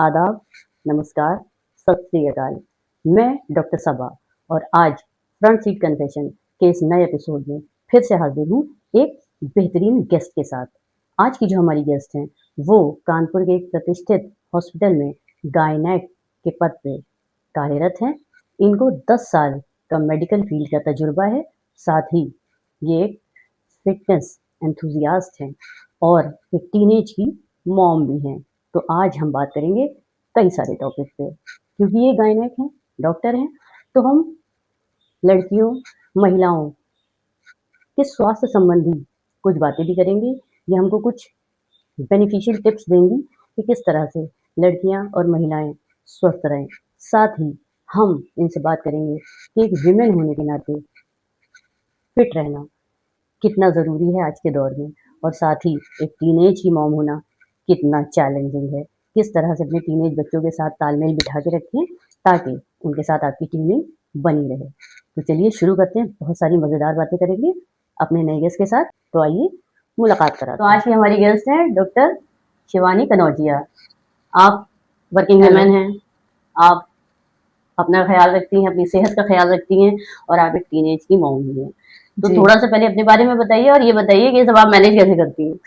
आदाब, नमस्कार, सत श्री अकाल। मैं डॉक्टर सबा और आज फ्रंट सीट कन्फेशन के इस नए एपिसोड में फिर से हाजिर हूँ एक बेहतरीन गेस्ट के साथ। आज की जो हमारी गेस्ट हैं वो कानपुर के एक प्रतिष्ठित हॉस्पिटल में गायनेक के पद पे कार्यरत हैं। इनको 10 साल का मेडिकल फील्ड का तजुर्बा है। साथ ही ये एक फिटनेस एंथुजियास्ट हैं और एक टीनेज की मॉम भी हैं। तो आज हम बात करेंगे कई सारे टॉपिक पे, क्योंकि ये गायनेक हैं, डॉक्टर हैं, तो हम लड़कियों, महिलाओं के स्वास्थ्य संबंधी कुछ बातें भी करेंगे। ये हमको कुछ बेनिफिशियल टिप्स देंगी कि किस तरह से लड़कियां और महिलाएं स्वस्थ रहें। साथ ही हम इनसे बात करेंगे कि एक विमेन होने के नाते फिट रहना कितना ज़रूरी है आज के दौर में, और साथ ही एक टीनेज की मॉम होना कितना चैलेंजिंग है। किस तरह से अपने टीनेज बच्चों के साथ तालमेल बिठा के रखें ताकि उनके साथ आपकी टीमिंग बनी रहे। तो चलिए शुरू करते हैं। बहुत सारी मज़ेदार बातें करेंगे अपने नए गेस्ट के साथ। तो आइए मुलाकात कराते हैं। तो आज की हमारी गेस्ट हैं डॉक्टर शिवानी कनौजिया। आप वर्किंग वुमेन हैं, आप अपना ख्याल रखती हैं, अपनी सेहत का ख्याल रखती हैं और आप एक टीनेज की मॉम भी हैं। तो थोड़ा सा पहले अपने बारे में बताइए और ये बताइए कि ये सब आप मैनेज कैसे करती हैं?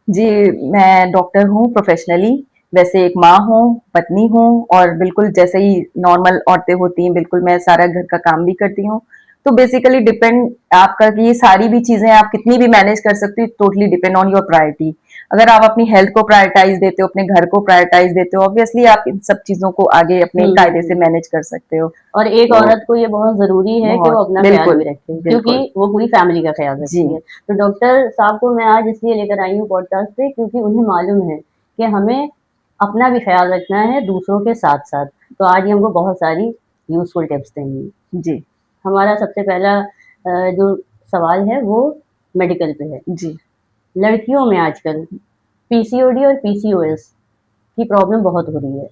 जी, मैं डॉक्टर हूँ प्रोफेशनली। वैसे एक माँ हूँ, पत्नी हूँ और बिल्कुल जैसे ही नॉर्मल औरतें होती हैं, बिल्कुल मैं सारा घर का काम भी करती हूँ। तो बेसिकली डिपेंड आपका कि ये सारी भी चीजें आप कितनी भी मैनेज कर सकती हो, totally depend on your priority. अगर आप अपनी हेल्थ को प्रायोरिटाइज देते हो, अपने घर को प्रायोरिटाइज देते हो, ऑब्वियसली आप इन सब चीजों को आगे अपने कायदे से मैनेज कर सकते हो। और एक औरत को ये बहुत जरूरी है कि वो अपना ख्याल भी रखे, क्योंकि वो पूरी फैमिली का ख्याल रखती है। तो डॉक्टर साहब को मैं आज इसलिए लेकर आई हूँ पॉडकास्ट पे, क्योंकि उन्हें मालूम है कि हमें अपना भी ख्याल रखना है दूसरों के साथ साथ। तो आज हमको बहुत सारी यूजफुल टिप्स देंगी। जी, हमारा सबसे पहला जो सवाल है वो मेडिकल पे है। जी, लड़कियों में आजकल पीसीओडी और पीसीओएस की प्रॉब्लम बहुत हो रही है,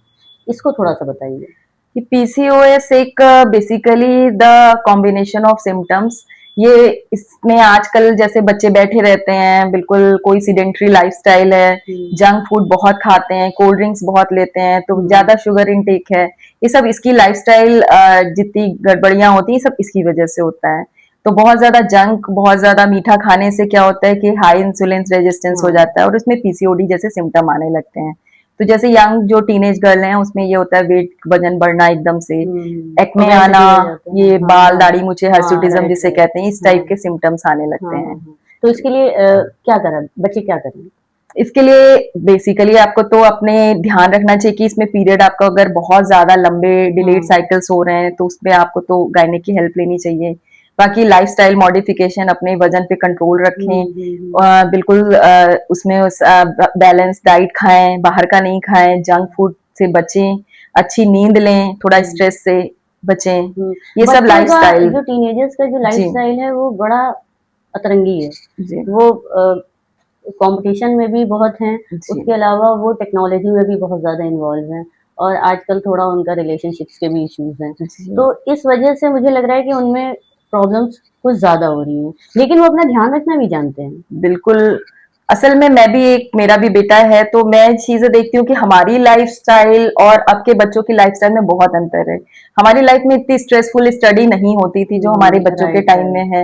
इसको थोड़ा सा बताइए। पीसीओएस एक basically the combination of symptoms. ये इसमें आजकल जैसे बच्चे बैठे रहते हैं, बिल्कुल कोई सीडेंट्री लाइफस्टाइल है, जंक फूड बहुत खाते हैं, कोल्ड ड्रिंक्स बहुत लेते हैं, तो ज्यादा शुगर इनटेक है। ये सब इसकी लाइफस्टाइल जितनी गड़बड़ियां होती हैं सब इसकी वजह से होता है। तो बहुत ज्यादा जंक, बहुत ज्यादा मीठा खाने से क्या होता है कि हाई इंसुलिन रेजिस्टेंस हो जाता है और उसमें पीसीओडी जैसे सिम्टम आने लगते हैं। तो जैसे यंग जो टीनेज गर्ल हैं उसमें ये होता है वेट, वजन बढ़ना एकदम से, एक्ने आना, ये बाल दाढ़ी मुझे हर्सुटिज्म जिसे कहते हैं, इस टाइप के सिम्टम्स आने लगते हैं। तो इसके लिए क्या करें, बच्चे क्या करें? इसके लिए बेसिकली आपको तो अपने ध्यान रखना चाहिए कि इसमें पीरियड आपका अगर बहुत ज्यादा लंबे डिलेड साइकिल्स हो रहे हैं तो उसमें आपको तो गायनेक की हेल्प लेनी चाहिए। बाकी लाइफस्टाइल मॉडिफिकेशन, अपने वजन पे कंट्रोल रखें, बिल्कुल उसमें बैलेंस डाइट खाएं, बाहर का नहीं खाएं, जंक फूड से बचें, अच्छी नींद लें, थोड़ा स्ट्रेस से बचें। ये सब लाइफस्टाइल, जो टीनेजर्स का जो लाइफस्टाइल है वो बड़ा अतरंगी है। वो कंपटीशन में भी बहुत हैं, उसके अलावा वो टेक्नोलॉजी में भी बहुत ज़्यादा इन्वॉल्व हैं और आजकल थोड़ा उनका रिलेशनशिप्स के भी इश्यूज हैं। तो इस वजह से मुझे लग रहा है कि उनमें प्रॉब्लम्स कुछ ज़्यादा हो रही हैं, लेकिन वो अपना ध्यान रखना भी जानते हैं। बिल्कुल। असल में मैं भी एक, मेरा भी बेटा है, तो मैं चीजें देखती हूँ कि हमारी लाइफस्टाइल और अब के बच्चों की लाइफस्टाइल में बहुत अंतर है। हमारी लाइफ में इतनी स्ट्रेसफुल स्टडी नहीं होती थी जो हमारे बच्चों के टाइम में है,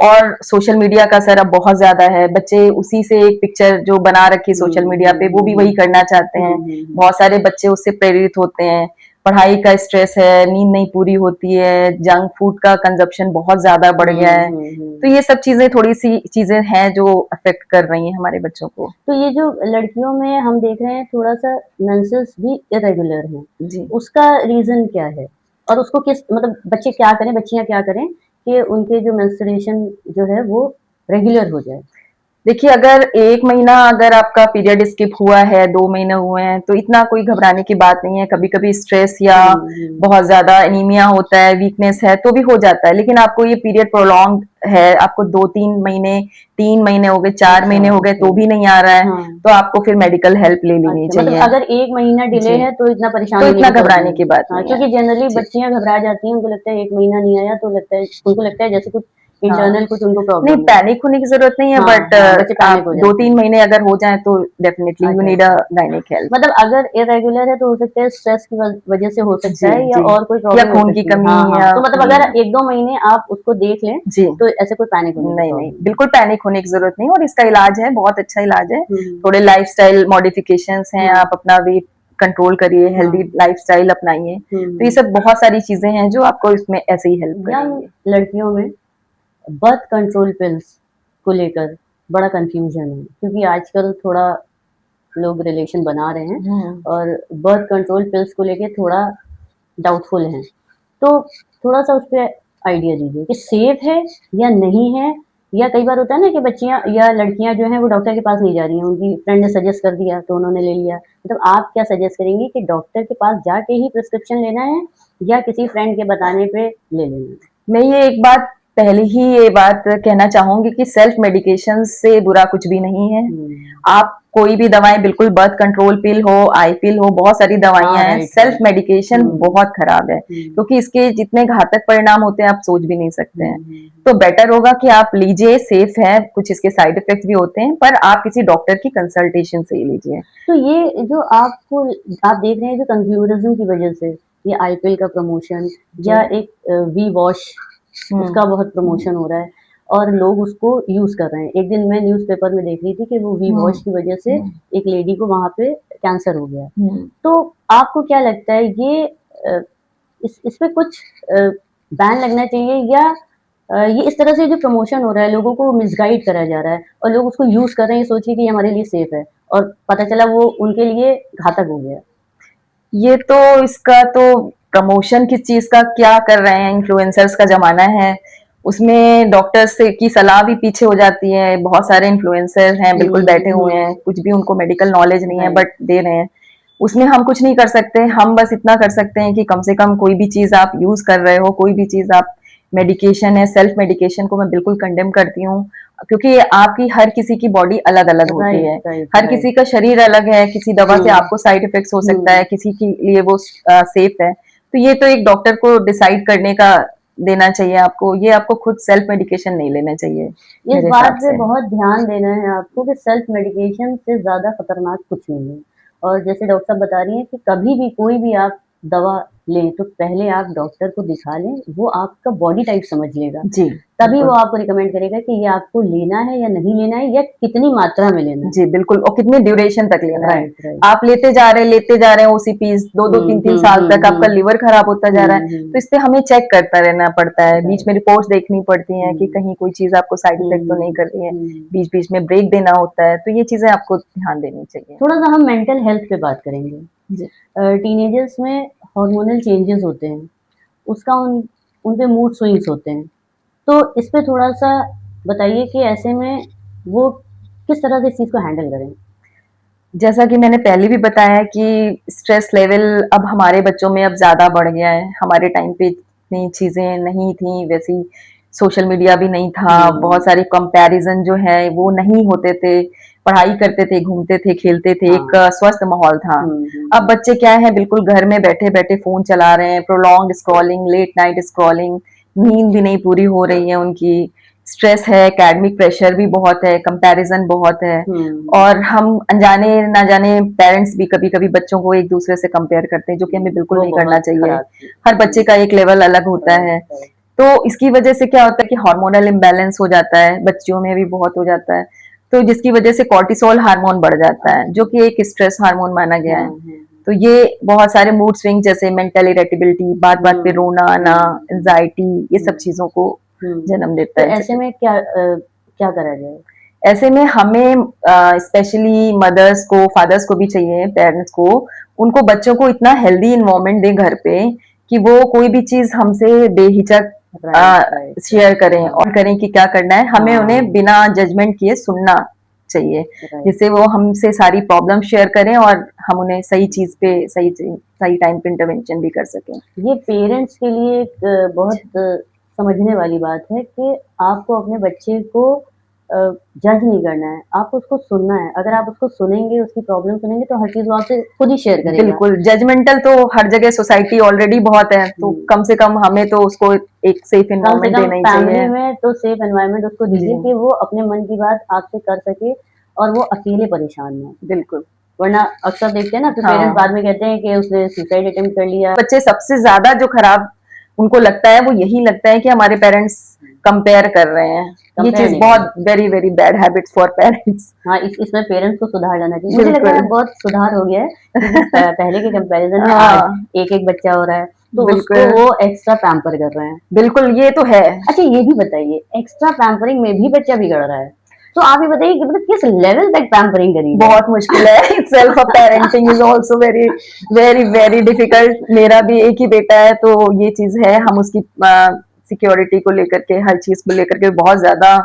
और सोशल मीडिया का असर अब बहुत ज्यादा है। बच्चे उसी से एक पिक्चर जो बना रखी सोशल मीडिया पे वो भी वही करना चाहते हैं। बहुत सारे बच्चे उससे प्रेरित होते हैं। पढ़ाई का स्ट्रेस है, नींद नहीं पूरी होती है, जंक फूड का कंजप्शन बहुत ज्यादा बढ़ गया है। तो ये सब चीजें, थोड़ी सी चीजें हैं जो अफेक्ट कर रही हैं हमारे बच्चों को। तो ये जो लड़कियों में हम देख रहे हैं थोड़ा सा मेंसेस भी इरेगुलर हैं जी, उसका रीजन क्या है और उसको किस, मतलब बच्चे क्या करें, बच्चियां क्या करें कि उनके जो मेंस्ट्रुएशन जो है वो रेगुलर हो जाए? देखिए, अगर 1 महीना अगर आपका पीरियड स्किप हुआ है, 2 महीने हुए हैं, तो इतना कोई घबराने की बात नहीं है। कभी कभी स्ट्रेस या बहुत ज्यादा एनीमिया होता है, वीकनेस है, तो भी हो जाता है। लेकिन आपको ये पीरियड प्रोलॉन्ग है, आपको 2-3 महीने, 3 महीने हो गए, 4 महीने हो गए तो भी नहीं आ रहा है, तो आपको फिर मेडिकल हेल्प ले लेनी चाहिए। मतलब अगर 1 महीना डिले है तो इतना परेशान, तो इतना घबराने की बात नहीं है, क्योंकि जनरली बच्चियां घबरा जाती हैं, उनको लगता है 1 महीना नहीं आया तो लगता है, उनको लगता है जैसे कुछ इंटरनल कुछ उनको नहीं प्रॉब्लम है। पैनिक होने की जरूरत नहीं है, हाँ, बट हाँ, बच्चे पैनिक आप हो जाते 2-3 हैं। महीने अगर हो जाए तो डेफिनेटली यू अच्छा, नीड अ अच्छा। Gynaec help. मतलब अगर इर्रेगुलर है तो हो सकता है स्ट्रेस की वजह से हो जी, सकता है या जी। और कोई या प्रॉब्लम हो खून की सकती है। कमी हाँ, हाँ। या तो मतलब कोई अगर 1-2 महीने आप उसको देख लें जी। तो ऐसे कोई पैनिक होने की नहीं, नहीं, प्रॉब्लम नहीं। बिल्कुल पैनिक होने की ज़रूरत नहीं है और इसका इलाज है, बहुत अच्छा इलाज है। हुँ, थोड़े लाइफ़स्टाइल मॉडिफ़िकेशंस हैं, हाँ, आप अपना वेट कंट्रोल करिए, हेल्दी हाँ। लाइफ़स्टाइल अपनाइए। तो ये हुँ। सब बहुत सारी चीज़ें हैं जो आपको इसमें ऐसे ही हेल्प यंग करेंगी। लड़कियों में बर्थ कंट्रोल पिल्स को लेकर बड़ा कन्फ्यूज़न है क्योंकि आजकल थोड़ा लोग रिलेशन बना रहे हैं हुँ। और बर्थ कंट्रोल पिल्स को लेके थोड़ा डाउटफुल हैं। तो थोड़ा-सा उस पे आइडिया दीजिए कि सेफ है या नहीं है? या कई बार होता है ना कि बच्चियाँ या लड़कियाँ जो हैं वो डॉक्टर के पास नहीं जा रही हैं, उनकी फ्रेंड ने सजेस्ट कर दिया तो उन्होंने ले लिया। मतलब आप क्या सजेस्ट करेंगी कि डॉक्टर के पास जाके ही प्रिस्क्रिप्शन लेना है या किसी फ्रेंड के बताने पे ले लेना है? मैं ये एक बात पहले ही ये बात कहना चाहूँगी कि सेल्फ मेडिकेशन से बुरा कुछ भी नहीं है। हुँ। आप कोई भी दवाएँ बिल्कुल बर्थ कंट्रोल पिल हो, आई पिल हो, बहुत सारी हाँ, दवाइयाँ हैं। Right, self right. मेडिकेशन हुँ, बहुत खराब है, हुँ। क्योंकि इसके जितने घातक परिणाम होते हैं आप सोच भी नहीं सकते हुँ, हैं। हुँ, हुँ। तो बेटर होगा कि आप लीजिए, सेफ है, कुछ इसके साइड इफ़ेक्ट्स भी होते हैं, पर आप किसी डॉक्टर की कंसल्टेशन से ही लीजिए। तो ये जो आपको आप देख रहे हैं जो कंज्यूमरिज़्म की वज़ह से ये आईपीएल का प्रमोशन जी। या एक वी वॉश हुँ, उसका बहुत प्रमोशन हो रहा है और लोग उसको यूज़ कर रहे हैं। एक दिन मैं न्यूज़पेपर में देख रही थी कि वो वी हुँ, वॉश की वज़ह से हुँ, एक लेडी को वहाँ पे कैंसर हो गया। हुँ। तो आपको क्या लगता है ये इस पे कुछ बैन लगना चाहिए या ये इस तरह से जो प्रमोशन हो रहा है लोगों को मिसगाइड करा जा रहा है और लोग उसको यूज़ कर रहे हैं ये सोच के कि ये हमारे लिए सेफ है और पता चला वो उनके लिए घातक हो गया। ये तो इसका तो प्रमोशन किस चीज़ का क्या कर रहे हैं, इन्फ्लुएंसर्स का ज़माना है। उसमें डॉक्टर्स से की सलाह भी पीछे हो जाती है। बहुत सारे इन्फ्लुएंसर हैं, बिल्कुल बैठे हुए हैं, कुछ भी उनको मेडिकल नॉलेज नहीं है राइट। बट दे रहे हैं। उसमें हम कुछ नहीं कर सकते, हम बस इतना कर सकते हैं कि कम से कम कोई भी चीज़ आप यूज़ कर रहे हो, कोई भी चीज़ आप मेडिकेशन है, सेल्फ मेडिकेशन को मैं बिल्कुल कंडेम करती हूँ, क्योंकि आपकी हर किसी की बॉडी अलग-अलग होती राइट, है। राइट, हर राइट। किसी का शरीर अलग है, किसी दवा से हुँ, आपको साइड इफ़ेक्ट्स हो सकता है, हुँ। किसी के लिए वो सेफ है। तो ये तो एक डॉक्टर को डिसाइड करने का देना चाहिए आपको, ये आपको खुद सेल्फ मेडिकेशन नहीं लेना चाहिए, इस मेरे बात हिसाब पे से। बहुत ध्यान देना है आपको कि सेल्फ मेडिकेशन से ज़्यादा खतरनाक कुछ नहीं है। और जैसे डॉक्टर साहब बता रही हैं कि कभी भी कोई भी आप दवा लें तो पहले आप डॉक्टर को दिखा लें, वो आपका बॉडी टाइप समझ लेगा। जी, तभी वो बिल्कुल। आपको रिकमेंड करेगा कि ये आपको लेना है या नहीं लेना है या कितनी मात्रा में लेना है। जी, बिल्कुल और कितने ड्यूरेशन तक लेना है। Right, right. आप लेते जा रहे हैं ओसीपीज़ 2-2 हुँ, 3-3 हुँ, साल हुँ, तक आपका हुँ। लिवर खराब होता जा रहा है, हुँ, तो हुँ। इस पे हमें चेक करता रहना पड़ता है। बीच राइट। में रिपोर्ट्स देखनी पड़ती हैं कि हुँ, कहीं कोई चीज़ आपको साइड हुँ, इफ़ेक्ट तो नहीं हुँ, कर रही है। हुँ। बीच-बीच में ब्रेक देना होता है, तो ये चीज़ें आपको ध्यान देनी चाहिए। थोड़ा-सा हम मेंटल हेल्थ पे बात करेंगे। जी। टीनेजर्स में हार्मोनल चेंजेस होते हैं, उसका उन पे मूड स्विंग्स होते हैं। तो इस पे थोड़ा-सा बताइए कि ऐसे में वो किस तरह से इस चीज़ को हैंडल करें? जैसा कि मैंने पहले भी बताया कि स्ट्रेस लेवल अब हमारे बच्चों में अब ज़्यादा बढ़ गया है। हमारे टाइम पे इतनी चीज़ें नहीं थी, वैसी सोशल मीडिया भी नहीं था, बहुत हुँ, सारे कंपैरिज़न जो है वो नहीं होते थे। पढ़ाई करते थे, घूमते थे, खेलते थे, एक हाँ। स्वस्थ माहौल था। हुँ, हुँ, अब हुँ। बच्चे क्या है बिल्कुल घर में बैठे-बैठे फ़ोन चला रहे हैं, prolonged scrolling, late night scrolling, नींद भी नहीं पूरी हो रही है उनकी। स्ट्रेस है, एकेडमिक प्रेशर भी बहुत है, कंपैरिज़न बहुत है। हुँ, और हम अनजाने ना जाने पेरेंट्स भी कभी-कभी बच्चों को एक दूसरे से कंपेयर करते हैं, जो कि हमें बिल्कुल वो नहीं करना बहुत चाहिए। खराब चीज़ हर है। बच्चे हुँ, का एक लेवल अलग होता राइट, है। राइट। तो इसकी वजह से क्या होता है कि हार्मोनल इम्बैलेंस हो जाता है, बच्चियों में भी बहुत हो जाता है। तो जिसकी वजह से कॉर्टिसोल हार्मोन बढ़ जाता है, जो अच्छा। कि एक स्ट्रेस हार्मोन माना गया हाँ, है। हाँ, तो ये बहुत सारे मूड स्विंग जैसे मेंटल इरिटेबिलिटी, बात-बात पे हुँ, रोना आना, हुँ, हुँ, एंग्ज़ायटी ये सब हुँ, चीज़ों को हुँ। जन्म देता तो है इन सब ऐसे में क्या करा जाए? ऐसे में हमें स्पेशली मदर्स को, फादर्स को भी चाहिए, पेरेंट्स को, उनको बच्चों को इतना हेल्दी एनवायरनमेंट दें घर पे कि वो कोई भी चीज़ हमसे बेहिचक राइट, राइट, शेयर राइट। करें हाँ, और करें कि क्या करना है। हमें उन्हें हाँ, बिना जजमेंट किए सुनना चाहिए, राइट। जिससे वो हमसे सारी प्रॉब्लम शेयर करें और हम उन्हें सही चीज़ पे सही टाइम पे इंटरवेंशन भी कर सकें। ये पेरेंट्स के लिए एक बहुत समझने वाली बात है कि आपको अपने बच्चे को जज नहीं करना है, आपको उसको सुनना है। अगर आप उसको सुनेंगे, उसकी प्रॉब्लम सुनेंगे, तो हर चीज़ वो आपसे खुद ही शेयर करेगा। बिल्कुल, जजमेंटल तो हर जगह सोसाइटी ऑलरेडी बहुत है, तो कम से कम हमें तो उसको एक सेफ कम से एनवायरनमेंट कम देना ही फैमिली चाहिए। में तो सेफ एनवायरनमेंट उसको दीजिए जी, कि वो अपने मन की बात आपसे कर सके और वो अकेले परेशान ना हो। बिल्कुल। वरना अक्सर देखते हैं ना, फिर पेरेंट्स हाँ, बाद में कहते हैं कि उसने सुसाइड अटेम्प्ट कर लिया। बच्चे सबसे ज़्यादा जो खराब उनको लगता है, वो यही लगता है कि हमारे पेरेंट्स कंपेयर कर रहे हैं। ये कंपेयर चीज़ नहीं बहुत करना। Very, very bad habits for parents. हाँ, इसमें पेरेंट्स को सुधार लाना चाहिए। मुझे लग रहा है बिल्कुल। बहुत सुधार हो गया है, क्योंकि पहले के कंपैरिजन में आज हाँ, एक-एक बच्चा हो रहा है, तो उसको बिल्कुल, वो एक्स्ट्रा पैम्पर कर रहे हैं। बिल्कुल ये तो है। अच्छा, ये भी बताइए, एक्स्ट्रा पैम्परिंग में भी बच्चा बिगड़ रहा है, तो आप ये बताइए कि मतलब किस लेवल तक पैम्परिंग करी जाए? बहुत मुश्किल है। Self parenting is also very very very difficult. मेरा भी एक ही बेटा है, तो ये चीज है, हम उसकी सिक्योरिटी को लेकर के, हर चीज को लेकर के बहुत ज्यादा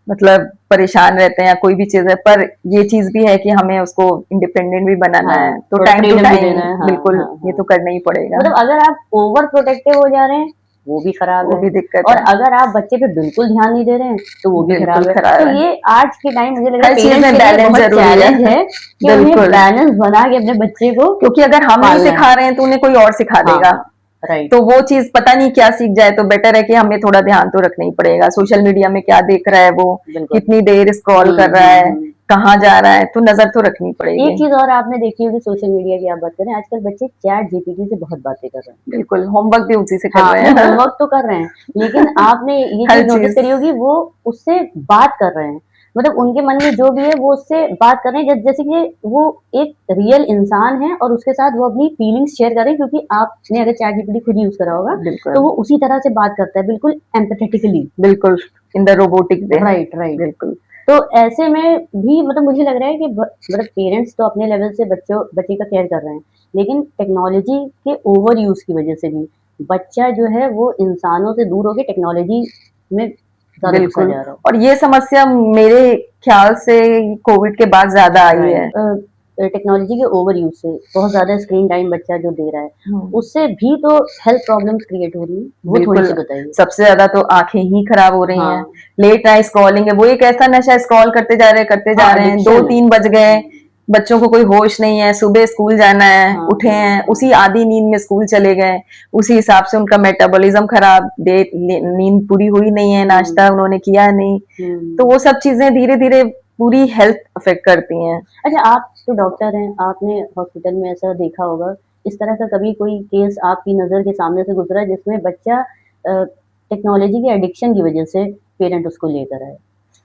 मतलब परेशान रहते हैं, या कोई भी चीज है, पर ये चीज भी है कि हमें उसको इंडिपेंडेंट भी बनाना हाँ, है, तो थोड़ा टाइम टू फ्रीडम भी टाइम देना है। हाँ, बिल्कुल हाँ, ये हाँ। तो करना ही पड़ेगा। मतलब अगर आप ओवर प्रोटेक्टिव हो जा रहे हैं, वो भी खराब वो है, भी दिक्कत और है, अगर आप बच्चे पे बिल्कुल ध्यान नहीं दे रहे हैं, तो वो भी बिल्कुल खराब है। खराब तो है। ये आज के टाइम मुझे लग रहा है हर चीज पेरेंट्स में के लिए बैलेंस बहुत जरूरी चैलेंज है। है कि उन्हें बिल्कुल, बैलेंस बना के अपने बच्चे को क्योंकि अगर हम नहीं पालना है। सिखा रहे हैं तो उन्हें कोई और सिखा हाँ, देगा। हाँ, राइट। तो वो चीज पता नहीं क्या सीख जाए, तो बेटर है कि हमें थोड़ा ध्यान तो रखना ही पड़ेगा। सोशल मीडिया में क्या देख रहा है वो, बिल्कुल। कितनी देर स्क्रॉल कर रहा है, हुँ। कहाँ जा रहा है, तो नजर तो रखनी एक पड़ेगी। चीज़ और आपने देखी होगी सोशल मीडिया की, आप बात करें, आजकल बच्चे चैट जीपीटी से बहुत बातें कर रहे हैं। बिल्कुल, होमवर्क भी उसी से कर हाँ, रहे नहीं, हैं। होमवर्क तो कर रहे हैं, लेकिन आपने ये हर चीज़ नोटिस चीज करी होगी, वो उससे बात कर रहे हैं। मतलब उनके मन में जो भी है वो उससे बात कर रहे हैं, जैसे कि वो एक रियल इंसान है और उसके साथ वो अपनी फीलिंग्स शेयर कर रहे हैं, क्योंकि आपने अगर चैट जीपीटी खुद यूज़ करा होगा, तो बिल्कुल, वो उसी तरह से बात करता है, बिल्कुल एम्पैथेटिकली। बिल्कुल in the robotic way. Right, right. बिल्कुल, तो ऐसे में भी मतलब मुझे लग रहा है कि मतलब पेरेंट्स तो अपने लेवल से बच्चे का केयर कर रहे हैं, लेकिन टेक्नोलॉजी के ओवर यूज की वजह से भी बच्चा जो है वो इंसानों से दूर होकर टेक्नोलॉजी में ज्यादा घुसा बिल्कुल। जा रहा और ये समस्या मेरे ख्याल से कोविड के बाद ज्यादा है। आई है। राइट। टेक्नोलॉजी के ओवर यूज से बहुत ज्यादा स्क्रीन टाइम बच्चा जो दे रहा है, हम्म, उससे भी तो हेल्थ प्रॉब्लम्स क्रिएट हो रही है, वो थोड़ी बिल्कुल, सी बताइए। सबसे ज्यादा तो आंखें ही खराब हो रही हैं। हाँ, लेट नाइट स्क्रॉलिंग है, वो एक ऐसा नशा, स्क्रॉल करते जा हाँ, रहे हैं, दो एडिक्शन है। तीन बज गए, बच्चों को कोई होश नहीं है, सुबह स्कूल जाना है, हाँ, उठे हाँ, हैं, हाँ। उसी आधी नींद में स्कूल चले गए, उसी हिसाब से उनका मेटाबॉलिज्म खराब, नींद पूरी हुई नहीं है, नाश्ता हम्म, उन्होंने किया नहीं, तो हम्म। वो सब चीजें धीरे धीरे पूरी हेल्थ अफेक्ट करती हैं। अच्छा, आप तो डॉक्टर हैं, आपने हॉस्पिटल में ऐसा देखा होगा, इस तरह का कभी कोई केस आपकी नज़र के सामने से गुज़रा जिसमें बच्चा टेक्नोलॉजी के एडिक्शन की वजह से पेरेंट उसको लेकर आए,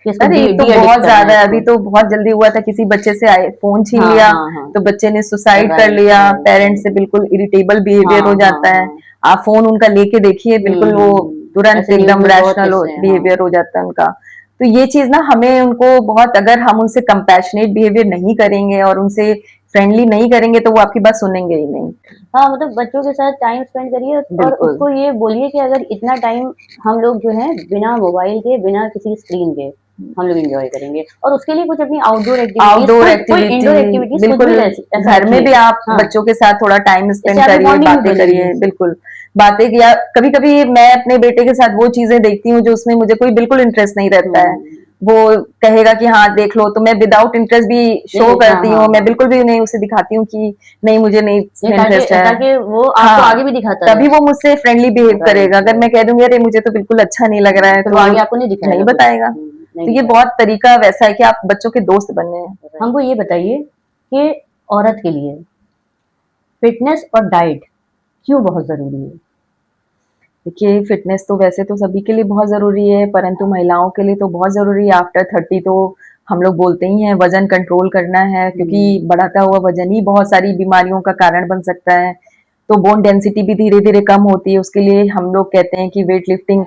कि इसको अरे ये तो डी एडिक्ट बहुत करना ज्यादा है है, अभी इसको। तो बहुत जल्दी हुआ था, किसी बच्चे से आए फोन छीन हाँ, लिया, हाँ, हाँ। तो बच्चे ने सुसाइड कर राइट, लिया, राइट, पेरेंट्स राइट। से बिल्कुल इरिटेबल बिहेवियर हाँ, हो हाँ, जाता है। हाँ। आप फोन उनका लेके देखिए, बिल्कुल वो तुरंत ऐसे न्यूज़ एकदम में बहुत रैशनल किस्से हैं, हाँ। बिहेवियर हो जाता है उनका। तो ये चीज ना हमें उनको बहुत, अगर हम उनसे कंपैशनेट बिहेवियर नहीं करेंगे और उनसे फ्रेंडली नहीं करेंगे, तो वो आपकी बात सुनेंगे ही नहीं। हाँ, मतलब बच्चों के साथ टाइम स्पेंड करिए और बिल्कुल, उसको ये बोलिए कि अगर इतना टाइम हम लोग जो है बिना मोबाइल के, बिना किसी स्क्रीन के हम लोग एंजॉय करेंगे, और उसके लिए कुछ अपनी आउटडोर एक्टिविटीज, आउटडोर खुद कोई एक्टिविटी, इंडोर एक्टिविटीज खुद बिल्कुल, भी ऐसा घर में रखिए। भी आप हाँ, बच्चों के साथ थोड़ा टाइम इससे स्पेंड आपकी करिए, बॉन्डिंग भी बातें बनेगी। करिए, बिल्कुल, बातें किया। कभी कभी मैं अपने बेटे के साथ वो चीजें देखती हूँ जो उसमें मुझे कोई बिल्कुल इंटरेस्ट नहीं रहता है, हम्म। वो कहेगा कि हाँ देख लो, तो मैं विदाउट इंटरेस्ट भी शो नहीं, हाँ, करती हाँ, हूँ, मैं हाँ। बिल्कुल भी नहीं उसे दिखाती हूँ कि नहीं मुझे नहीं नहीं, ताकि इंटरेस्ट है। ताकि वो आपको हाँ, आगे भी दिखाता रहे। तभी वो मुझसे फ्रेंडली बिहेव राइट, करेगा। अगर राइट। मैं कह दूंगी अरे मुझे तो बिल्कुल अच्छा नहीं लग रहा है, फिर तो वो वो आगे आपको नहीं नहीं दिखाएगा कुछ। बताएगा। नहीं तो ये दिखाएगा। बहुत तरीका वैसा है कि आप बच्चों के दोस्त बने। हमको ये बताइए कि औरत के लिए फिटनेस और डाइट क्यों बहुत जरूरी है? देखिए, फिटनेस तो वैसे तो सभी के लिए बहुत ज़रूरी है, परंतु महिलाओं के लिए तो बहुत ज़रूरी है। आफ्टर 30 तो हम लोग बोलते ही हैं वज़न कंट्रोल करना है, क्योंकि बढ़ता हुआ वज़न ही बहुत सारी बीमारियों का कारण बन सकता है। तो बोन डेंसिटी भी धीरे-धीरे कम होती है, उसके लिए हम लोग कहते हैं कि वेट लिफ्टिंग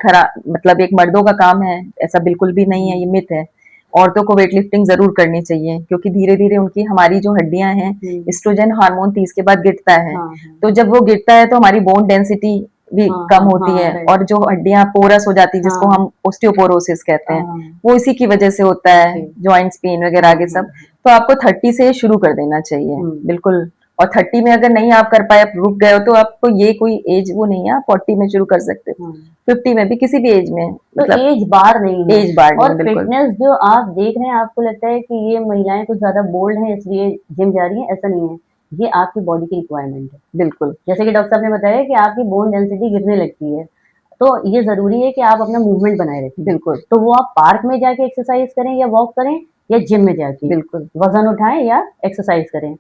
मतलब एक मर्दों का काम है, ऐसा बिल्कुल भी नहीं है, ये मिथ है। औरतों को वेट लिफ्टिंग ज़रूर करनी चाहिए, क्योंकि धीरे-धीरे उनकी हमारी जो हड्डियाँ हैं, एस्ट्रोजन हार्मोन 30 के बाद गिरता है। हाँ, तो हाँ, जब वो गिरता है तो हमारी बोन डेंसिटी भी हाँ, कम हाँ, होती हाँ, है, राइट। और जो हड्डियां पोरस हो जाती है, जिसको हाँ, हम ओस्टियोपोरोसिस कहते हैं, हाँ, वो इसी की वजह से होता है, ओके। जॉइंट्स पेन वगैरह हाँ, आगे हाँ, सब। तो आपको 30 से शुरू कर देना चाहिए, हम्म। बिल्कुल। और 30 में अगर नहीं आप कर पाए, आप रुक गए हो, तो आपको ये कोई एज वो नहीं है, आप 40 में शुरू कर सकते हो, 50 में भी, किसी भी एज में, तो मतलब एज बार नहीं है। एज बार और नहीं, बिल्कुल फिटनेस जो आप देख रहे हैं, आपको लगता है कि ये महिलाएं कुछ ज्यादा बोल्ड हैं इसलिए जिम जा रही हैं, ऐसा नहीं है। ये आपकी बॉडी की रिक्वायरमेंट है। बिल्कुल जैसे कि डॉक्टर साहब ने बताया कि आपकी बोन डेंसिटी गिरने लगती है, तो ये जरूरी है कि आप अपना मूवमेंट बनाए रखें। बिल्कुल तो वो आप पार्क में जाके एक्सरसाइज करें या वॉक करें, या जिम में जाके बिल्कुल वजन उठाएं या एक्सरसाइज करें,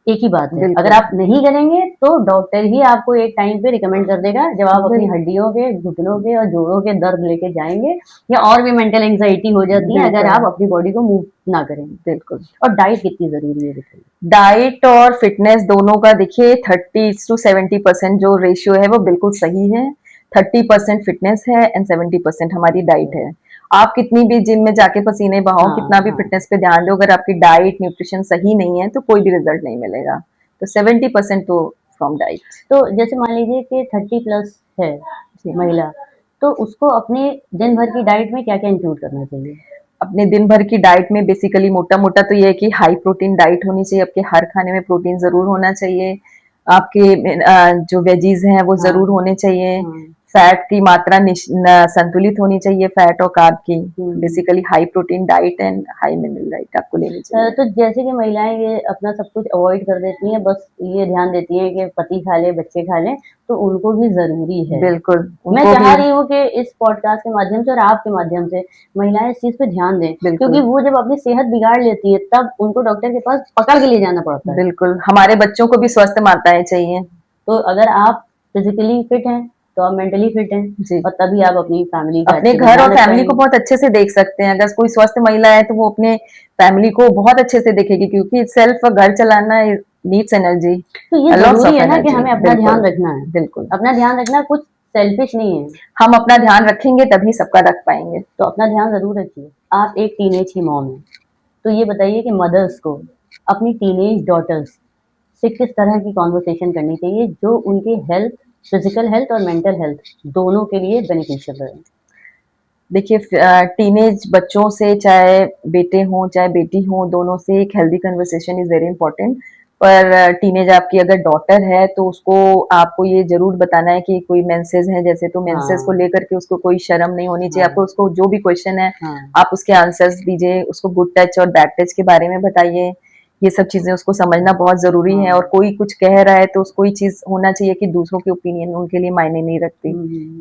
एक ही बात है। बिल्कुल। अगर आप नहीं करेंगे तो डॉक्टर ही आपको एक टाइम पे रिकमेंड कर देगा, जब आप अपनी हड्डियों के, घुटनों के और जोड़ों के दर्द लेके जाएंगे, या और भी मेंटल एंजाइटी हो जाती है अगर आप अपनी बॉडी को मूव ना करें। बिल्कुल। और डाइट कितनी जरूरी है बताइए। डाइट और फिटनेस दोनों का देखिए 30-70% जो रेशियो है वो बिल्कुल सही है। 30% फिटनेस है एंड 70% हमारी डाइट है। आप कितनी भी जिम में जाके पसीने बहाओ, कितना भी फिटनेस पे ध्यान दो, अगर आपकी डाइट न्यूट्रिशन सही नहीं है तो कोई भी रिजल्ट नहीं मिलेगा। तो 70% तो फ्रॉम डाइट। तो जैसे मान लीजिए कि 30+ है महिला, तो उसको अपने दिन भर की डाइट में क्या क्या इंक्लूड करना चाहिए? अपने दिन भर की डाइट में बेसिकली मोटा मोटा तो ये है कि हाई प्रोटीन डाइट होनी चाहिए, आपके हर खाने में प्रोटीन जरूर होना चाहिए, आपके जो वेजीज हैं वो जरूर होने चाहिए, फैट की मात्रा संतुलित होनी चाहिए, फैट और कार्ब की। Basically high protein diet and high mineral diet आपको लेनी चाहिए। तो जैसे कि महिलाएं ये अपना सब कुछ अवॉइड कर देती हैं, बस ये ध्यान देती हैं कि पति खा ले, बच्चे खा लें, तो उनको भी जरूरी है। बिल्कुल, मैं चाह रही हूँ कि इस पॉडकास्ट के माध्यम से और आपके माध्यम से महिलाएं इस चीज पे ध्यान दें, क्योंकि वो जब अपनी सेहत बिगाड़ लेती है तब उनको डॉक्टर के पास पकड़ के ले जाना पड़ता है। बिल्कुल, हमारे बच्चों को भी स्वस्थ माताएं चाहिए। तो अगर आप फिजिकली फिट हैं तो आप मेंटली फिट हैं जी। और तभी आप अपनी फैमिली का अपने अच्छे से घर ध्यान और रख फैमिली को पाएंगे। बहुत अच्छे से देख सकते हैं। अगर कोई स्वस्थ महिला है तो वो अपने फैमिली को बहुत अच्छे से देखेगी, क्योंकि सेल्फ घर चलाना नीड्स एनर्जी, तो ये लॉट्स जरूरी ऑफ है ना कि एनर्जी। हमें अपना ध्यान रखना है। बिल्कुल अपना ध्यान रखना कुछ सेल्फिश नहीं है। हम अपना ध्यान रखेंगे तभी सबका रख पाएंगे। तो अपना ध्यान जरूर रखिए। आप एक टीनेज की मॉम है, तो ये बताइए कि मदर्स को अपनी टीनेज डॉटर्स से किस तरह की कॉन्वर्सेशन करनी चाहिए जो उनके हेल्थ, फिजिकल हेल्थ और मेंटल हेल्थ दोनों के लिए बेनिफिशियल रहे? देखिए, टीनेज बच्चों से, चाहे बेटे हों चाहे बेटी हो, दोनों से एक healthy conversation is very important. पर टीनेज आपकी अगर डॉटर है तो उसको आपको ये जरूर बताना है कि कोई मेंसेस है जैसे, तो मेंसेस को लेकर के उसको कोई शर्म नहीं होनी चाहिए। आपको उसको जो भी क्वेश्चन है आप उसके आंसर्स दीजिए, उसको गुड टच और बैड टच के बारे में बताइए। ये सब चीजें उसको समझना बहुत जरूरी है। और कोई कुछ कह रहा है तो उसको ये चीज होना चाहिए कि दूसरों की ओपिनियन उनके लिए मायने नहीं रखती,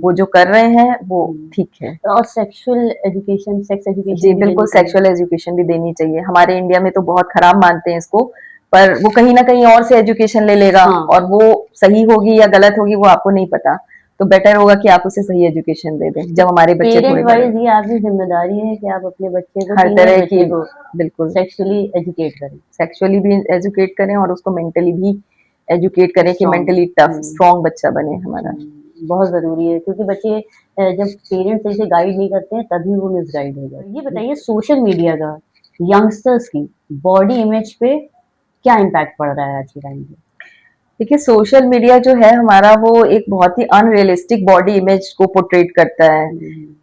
वो जो कर रहे हैं वो ठीक है। और सेक्सुअल एजुकेशन, सेक्स एजुकेशन जी बिल्कुल, सेक्सुअल एजुकेशन भी देनी चाहिए। हमारे इंडिया में तो बहुत खराब मानते हैं इसको, पर वो कहीं ना कहीं और से एजुकेशन ले लेगा और वो सही होगी या गलत होगी वो आपको नहीं पता। तो बेटर होगा कि आप उसे सही एजुकेशन दे दें जब हमारे बच्चे थोड़े बड़े। पेरेंट वाइज ये आपकी जिम्मेदारी है कि आप अपने बच्चे को, हर तरह की, बिल्कुल सेक्सुअली एजुकेट करें, सेक्सुअली भी एजुकेट करें और उसको मेंटली भी एजुकेट करें कि मेंटली टफ स्ट्रॉन्ग बच्चा बने हमारा। बहुत जरूरी है, क्योंकि बच्चे जब पेरेंट्स इसे गाइड नहीं करते हैं तभी वो मिसगाइड हो जाते हैं। ये बताइए, सोशल मीडिया का यंगस्टर्स की बॉडी इमेज पे क्या इम्पैक्ट पड़ रहा है आज के टाइम पे? देखिए, सोशल मीडिया जो है हमारा, वो एक बहुत ही अनरियलिस्टिक बॉडी इमेज को पोर्ट्रेट करता है।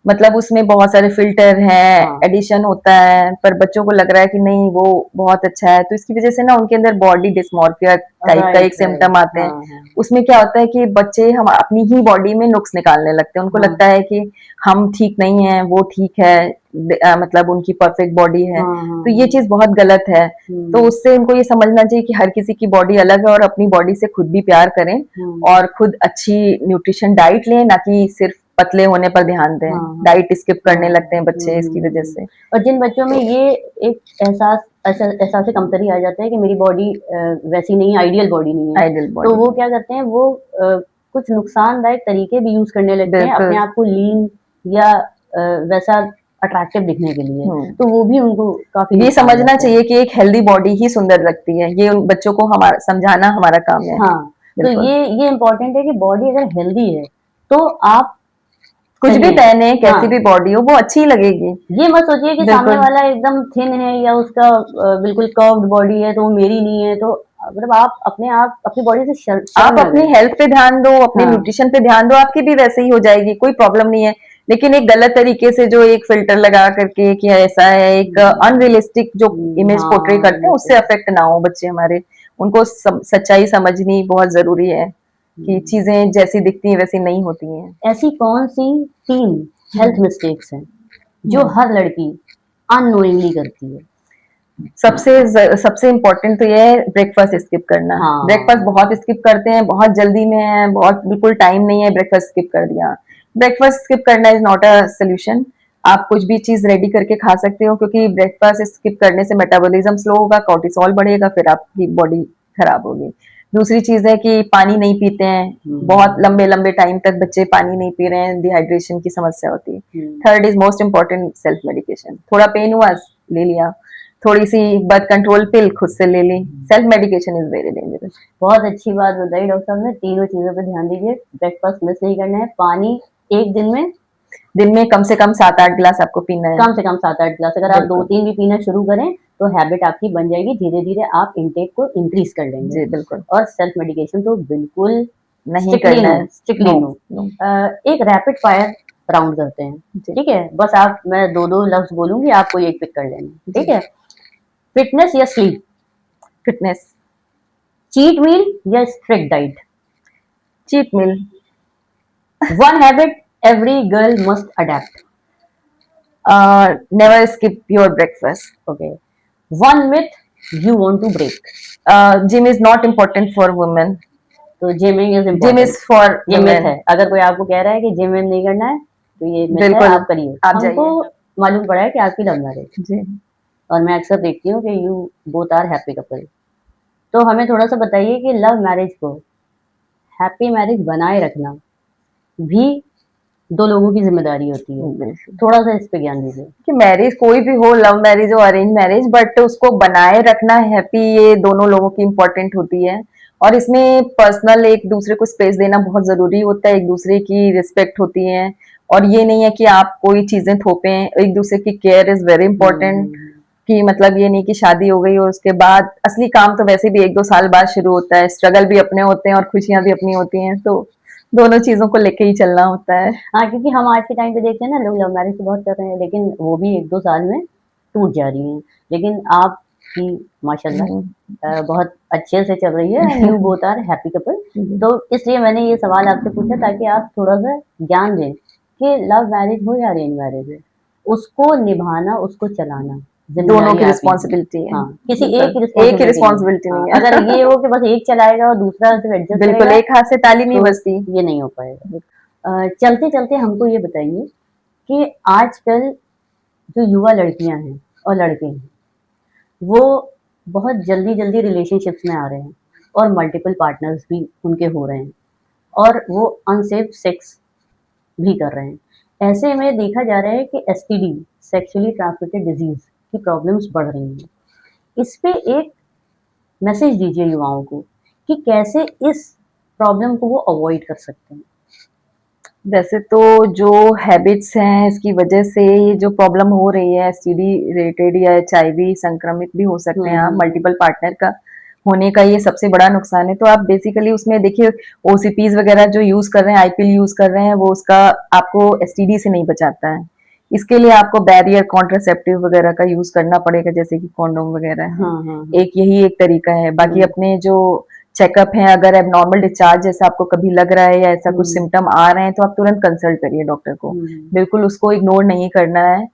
मतलब उसमें बहुत सारे फिल्टर हैं, एडिशन होता है, पर बच्चों को लग रहा है कि नहीं वो बहुत अच्छा है, तो इसकी वजह से ना उनके अंदर बॉडी डिस्मॉर्फिया टाइप का एक सिम्टम आते हैं। उसमें क्या होता है कि बच्चे हम अपनी ही बॉडी में नुक्स निकालने लगते हैं। उनको लगता है कि हम ठीक नहीं है, वो ठीक है, मतलब उनकी परफेक्ट बॉडी है। तो ये चीज बहुत गलत है। तो उससे उनको ये समझना चाहिए कि हर किसी की बॉडी अलग है और अपनी बॉडी से खुद भी प्यार करें और खुद अच्छी न्यूट्रिशन डाइट लें, ना कि सिर्फ पतले होने पर ध्यान दें। डाइट स्किप करने लगते हैं बच्चे इसकी वजह से। और जिन बच्चों में ये एक एहसास कमतरी आ जाता है कि मेरी बॉडी वैसी नहीं है, आइडियल बॉडी नहीं है, आइडियल बॉडी, तो वो क्या करते हैं, वो कुछ नुकसानदायक तरीके भी यूज करने लगते हैं अपने आप को लीन या वैसा अट्रैक्टिव दिखने के लिए। तो वो भी उनको काफी, ये समझना चाहिए कि एक हेल्दी बॉडी ही सुंदर लगती है। ये उन बच्चों को हमारा समझाना हमारा काम है। हाँ, तो ये इम्पोर्टेंट है कि बॉडी अगर हेल्दी है तो आप कुछ भी पहने, कैसी भी बॉडी हो, वो अच्छी लगेगी। ये मत सोचिए कि सामने वाला एकदम थिन है या उसका बिल्कुल कर्व्ड बॉडी है तो वो मेरी नहीं है। तो मतलब आप अपनी बॉडी से आप अपनी हेल्थ पे ध्यान दो, अपने न्यूट्रिशन पे ध्यान दो, आपकी भी वैसे ही हो जाएगी, कोई प्रॉब्लम नहीं है। लेकिन एक गलत तरीके से जो एक फिल्टर लगा करके कि ऐसा है, एक अनरियलिस्टिक जो इमेज पोर्ट्रे करते हैं, उससे अफेक्ट ना हो बच्चे हमारे। उनको सच्चाई समझनी बहुत जरूरी है कि चीजें जैसी दिखती हैं वैसी नहीं होती हैं। ऐसी कौन सी 3 हेल्थ मिस्टेक्स हैं जो हर लड़की अननोइंगली करती है? सबसे इम्पोर्टेंट तो ये है ब्रेकफास्ट स्किप करना। हाँ। ब्रेकफास्ट बहुत स्किप करते हैं, बहुत जल्दी में है, बहुत बिल्कुल टाइम नहीं है, ब्रेकफास्ट स्किप कर दिया। ब्रेकफास्ट स्किप करना इज नॉट अ सोल्यूशन। आप कुछ भी चीज रेडी करके खा सकते हो, क्योंकि ब्रेकफास्ट स्किप करने से मेटाबॉलिज्म स्लो होगा, कोर्टिसोल बढ़ेगा, फिर आपकी बॉडी खराब होगी। दूसरी चीज है कि पानी नहीं पीते हैं, बहुत लंबे लंबे टाइम तक बच्चे पानी नहीं पी रहे हैं, डिहाइड्रेशन की समस्या होती है। Third is most important self medication. थोड़ा पेन हुआ ले लिया, थोड़ी सी बर्थ कंट्रोल पिल खुद से ले ली। Self medication is very dangerous. बहुत अच्छी बात बताई डॉक्टर साहब ने, तीनों चीजों पे ध्यान दीजिए। ब्रेकफास्ट मिस नहीं करना है, पानी एक दिन में कम से कम 7-8 गिलास आपको पीना है। कम से कम 7-8 गिलास। अगर आप 2-3 भी पीना शुरू करें तो हैबिट आपकी बन जाएगी, धीरे धीरे आप इनटेक को इंक्रीज कर लेंगे। जी बिल्कुल। और सेल्फ मेडिकेशन तो बिल्कुल नहीं करना है, स्ट्रिक्टली नो। एक रैपिड फायर राउंड करते हैं, ठीक है? बस मैं 2-2 लफ्ज बोलूंगी, आप कोई एक पिक कर लेना, ठीक है? फिटनेस या स्लीप? फिटनेस। चीट मील या strict diet? Cheat meal. One habit every girl must adept? Never skip your breakfast. Okay. One myth you want to break? Gym is not important for women. तो gymming is gym important. Is for ये myth है। अगर कोई आपको कह रहा है कि जिम नहीं करना है तो ये मिथ है, बिल्कुल आप करिए। आप हमको जाइए। मालूम पड़ा है कि आपकी लव मैरिज, जी। और मैं अक्सर देखती हूँ कि you both are happy couple. तो हमें थोड़ा सा बताइए कि लव मैरिज को हैप्पी मैरिज बनाए रखना भी 2 लोगों की जिम्मेदारी होती है। थोड़ा सा इस पे ज्ञान दीजिए। कि मैरिज कोई भी हो, लव मैरिज हो अरेंज मैरिज, बट उसको बनाए रखना हैप्पी, ये दोनों लोगों की इम्पोर्टेंट होती है। और इसमें पर्सनल एक दूसरे को स्पेस देना बहुत जरूरी होता है, एक दूसरे की रिस्पेक्ट होती है। और ये नहीं है कि आप कोई चीजें थोपें, एक दूसरे की केयर इज वेरी इंपॉर्टेंट। कि मतलब ये नहीं कि शादी हो गई और उसके बाद असली काम तो वैसे भी 1-2 साल बाद शुरू होता है। स्ट्रगल भी अपने होते हैं और खुशियां भी अपनी होती हैं, तो दोनों चीजों को लेके ही चलना होता है। हाँ, क्योंकि हम आज के टाइम पे देखते हैं ना, लोग लव मैरिज तो बहुत कर रहे हैं, लेकिन वो भी 1-2 साल में टूट जा रही हैं। लेकिन आपकी माशाल्लाह बहुत अच्छे से चल रही है, you both are happy couple. तो इसलिए मैंने ये सवाल आपसे पूछा ताकि आप थोड़ा सा ज्ञान दें कि लव मैरिज हो या अरेंज मैरिज है, उसको निभाना, उसको चलाना दोनों की रिस्पॉन्सिबिलिटी है। हाँ, किसी एक की रिस्पॉन्सिबिलिटी नहीं है। अगर ये हो कि बस एक चलाएगा और दूसरा सिर्फ एडजस्ट बिल्कुल, करेगा, एक हाथ से ताली नहीं तो बजती। ये नहीं हो पाएगा। चलते चलते हमको ये बताइए कि आजकल जो युवा लड़कियां हैं और लड़के हैं, वो बहुत जल्दी जल्दी रिलेशनशिप्स में आ रहे हैं और मल्टीपल पार्टनर्स भी उनके हो रहे हैं, और वो अनसेफ सेक्स भी कर रहे हैं। ऐसे में देखा जा रहा है कि एसटीडी, सेक्सुअली ट्रांसमिटेड डिजीज की प्रॉब्लम्स बढ़ रही हैं। इस पे एक मैसेज दीजिए युवाओं को कि कैसे इस प्रॉब्लम को वो अवॉइड कर सकते हैं। वैसे तो जो हैबिट्स हैं इसकी वजह से ये जो प्रॉब्लम हो रही है, एसटीडी रिलेटेड या एचआईवी संक्रमित भी हो सकते हैं आप, मल्टीपल पार्टनर का होने का ये सबसे बड़ा नुकसान है। तो आप बेसिकली उसमें देखिए, ओसीपीज वगैरह जो यूज कर रहे हैं, आईपीएल यूज कर रहे हैं, वो उसका आपको एसटीडी से नहीं बचाता है। इसके लिए आपको बैरियर कॉन्ट्रासेप्टिव वगैरह का यूज करना पड़ेगा, जैसे कि कॉन्डोम वगैरह है। एक यही एक तरीका है। बाकी अपने जो चेकअप है, अगर एबनॉर्मल डिस्चार्ज जैसा आपको कभी लग रहा है या ऐसा कुछ सिम्टम आ रहे हैं, तो आप तुरंत कंसल्ट करिए डॉक्टर को। बिल्कुल उसको इग्नोर नहीं करना है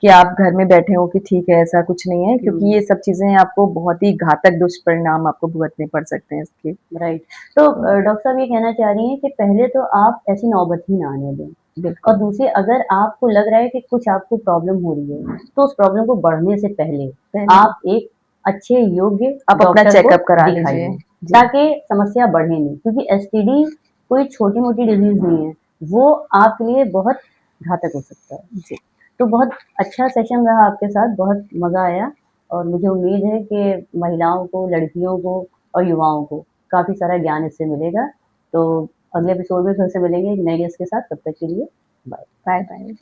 कि आप घर में बैठे हो कि ठीक है ऐसा कुछ नहीं है, क्योंकि ये सब चीजें आपको बहुत ही घातक दुष्परिणाम आपको भुगतने पड़ सकते हैं इसके। राइट। तो डॉक्टर साहब ये कहना चाह रही हैं कि पहले तो आप ऐसी नौबत ही ना आने दें, और दूसरी, अगर आपको लग रहा है कि कुछ आपको प्रॉब्लम हो रही है, तो उस प्रॉब्लम को बढ़ने से पहले आप एक अच्छे योग्य आप अपना चेकअप करा लीजिए, ताकि समस्या बढ़े नहीं। क्योंकि एसटीडी कोई छोटी मोटी डिजीज नहीं है, वो आपके लिए बहुत घातक हो सकता है जी। तो बहुत अच्छा सेशन रहा आपके साथ, बहुत मजा आया, और मुझे उम्मीद है कि महिलाओं को, लड़कियों को और युवाओं को काफी सारा ज्ञान इससे मिलेगा। तो अगले एपिसोड में फिर से मिलेंगे एक नए गेस्ट के साथ। तब तक के लिए बाय बाय।